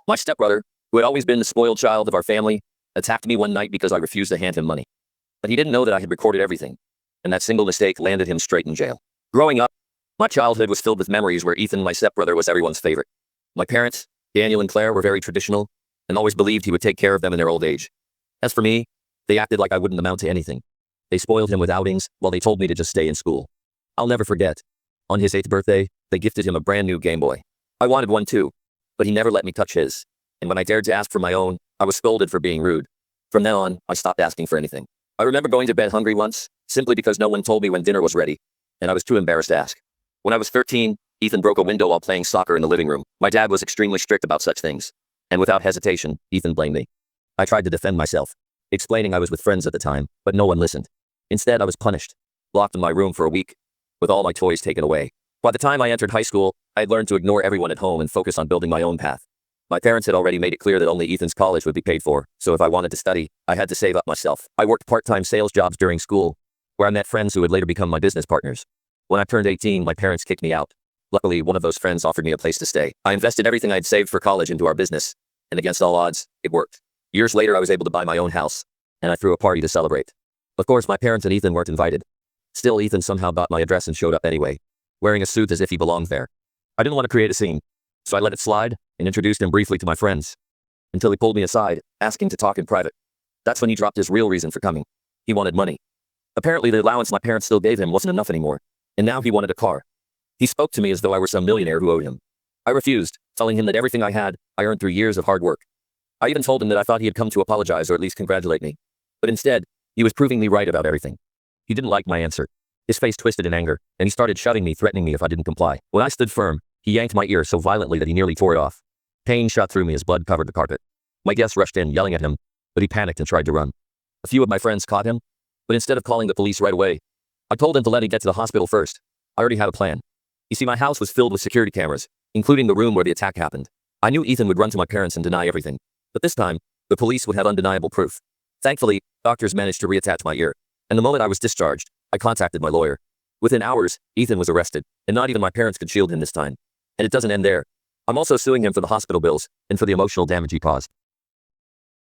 My stepbrother, who had always been the spoiled child of our family, attacked me one night because I refused to hand him money. But he didn't know that I had recorded everything, and that single mistake landed him straight in jail. Growing up, my childhood was filled with memories where Ethan, my stepbrother, was everyone's favorite. My parents, Daniel and Claire, were very traditional and always believed he would take care of them in their old age. As for me, they acted like I wouldn't amount to anything. They spoiled him with outings while they told me to just stay in school. I'll never forget. On his 8th birthday, they gifted him a brand new Game Boy. I wanted one too, but he never let me touch his. And when I dared to ask for my own, I was scolded for being rude. From then on, I stopped asking for anything. I remember going to bed hungry once, simply because no one told me when dinner was ready, and I was too embarrassed to ask. When I was 13, Ethan broke a window while playing soccer in the living room. My dad was extremely strict about such things, and without hesitation, Ethan blamed me. I tried to defend myself, explaining I was with friends at the time, but no one listened. Instead, I was punished, locked in my room for a week, with all my toys taken away. By the time I entered high school, I had learned to ignore everyone at home and focus on building my own path. My parents had already made it clear that only Ethan's college would be paid for, so if I wanted to study, I had to save up myself. I worked part-time sales jobs during school, where I met friends who would later become my business partners. When I turned 18, my parents kicked me out. Luckily, one of those friends offered me a place to stay. I invested everything I'd saved for college into our business, and against all odds, it worked. Years later, I was able to buy my own house, and I threw a party to celebrate. Of course, my parents and Ethan weren't invited. Still, Ethan somehow got my address and showed up anyway, wearing a suit as if he belonged there. I didn't want to create a scene, so I let it slide and introduced him briefly to my friends, until he pulled me aside, asking to talk in private. That's when he dropped his real reason for coming. He wanted money. Apparently, the allowance my parents still gave him wasn't enough anymore, and now he wanted a car. He spoke to me as though I were some millionaire who owed him. I refused, telling him that everything I had, I earned through years of hard work. I even told him that I thought he had come to apologize or at least congratulate me. But instead, he was proving me right about everything. He didn't like my answer. His face twisted in anger, and he started shoving me, threatening me if I didn't comply. When I stood firm, he yanked my ear so violently that he nearly tore it off. Pain shot through me as blood covered the carpet. My guests rushed in, yelling at him, but he panicked and tried to run. A few of my friends caught him, but instead of calling the police right away, I told him to let me get to the hospital first. I already had a plan. You see, my house was filled with security cameras, including the room where the attack happened. I knew Ethan would run to my parents and deny everything, but this time, the police would have undeniable proof. Thankfully, doctors managed to reattach my ear, and the moment I was discharged, I contacted my lawyer. Within hours, Ethan was arrested, and not even my parents could shield him this time. And it doesn't end there. I'm also suing him for the hospital bills and for the emotional damage he caused.